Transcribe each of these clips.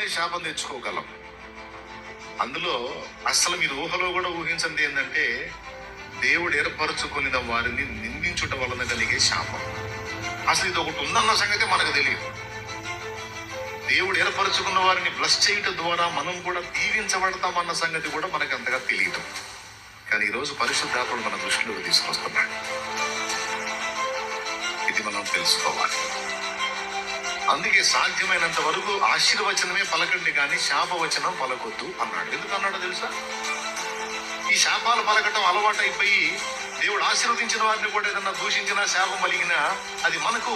ఊహలోనే శాపం తెచ్చుకోగలం. అందులో అసలు మీరు ఊహలో కూడా ఊహించండి ఏంటంటే, దేవుడు ఏర్పరచుకున్న వారిని నిందించుట వలన కలిగే శాపం. అసలు ఇది ఒకటి ఉందన్న సంగతి మనకు తెలియదు. దేవుడు ఏర్పరచుకున్న వారిని బ్లెస్ చేయటం ద్వారా మనం కూడా దీవించబడతామన్న సంగతి కూడా మనకు అంతగా తెలియదు. కానీ ఈరోజు పరిశుద్ధాత్ముడు మన దృష్టిలోకి తీసుకొస్తున్నాడు. ఇది మనం తెలుసుకోవాలి. అందుకే సాధ్యమైనంత వరకు ఆశీర్వచనమే పలకండి కానీ శాపవచనం పలకొద్దు అన్నాడు. ఎందుకు అన్నాడో తెలుసా? ఈ శాపాలు పలకటం అలవాటు అయిపోయి దేవుడు ఆశీర్వదించిన వారిని కూడా ఏదన్నా దూషించినా శాపం పలికినా అది మనకు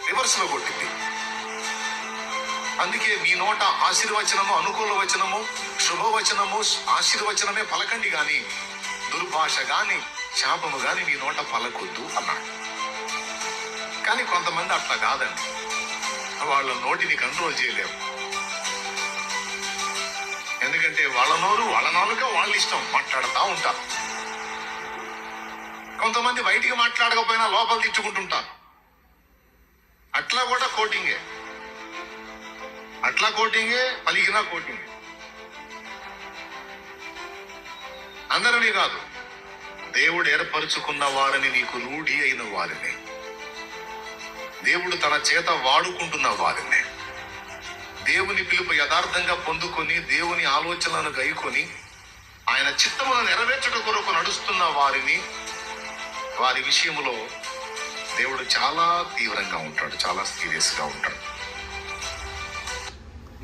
రివర్స్ లో కొట్టింది. అందుకే మీ నోట ఆశీర్వచనము, అనుకూల వచనము, శుభవచనము, ఆశీర్వచనమే పలకండి గాని దుర్భాష గాని శాపము గాని మీ నోట పలకొద్దు అన్నాడు. కానీ కొంతమంది అట్లా కాదండి. వాళ్ళ నోటిని కంట్రోల్ చేయలేము. ఎందుకంటే వాళ్ళ నోరు వాళ్ళ నాలుక వాళ్ళ ఇష్టం, మాట్లాడుతూ ఉంటారు. కొంతమంది బయటికి మాట్లాడకపోయినా లోపల తిట్టుకుంటుంటారు. అట్లా కూడా కోటింగే, పలికినా కోటింగే. అందరినీ కాదు, దేవుడు ఏర్పరచుకున్న వారిని, నీకు రూఢి అయిన వారిని, దేవుడు తన చేత వాడుకుంటున్న వారిని, దేవుని పిలుపు యథార్థంగా పొందుకొని దేవుని ఆలోచనలను గైకొని ఆయన చిత్తమును నెరవేర్చడం కొరకు నడుస్తున్న వారిని, వారి విషయంలో దేవుడు చాలా తీవ్రంగా ఉంటాడు, చాలా సీరియస్ గా ఉంటాడు.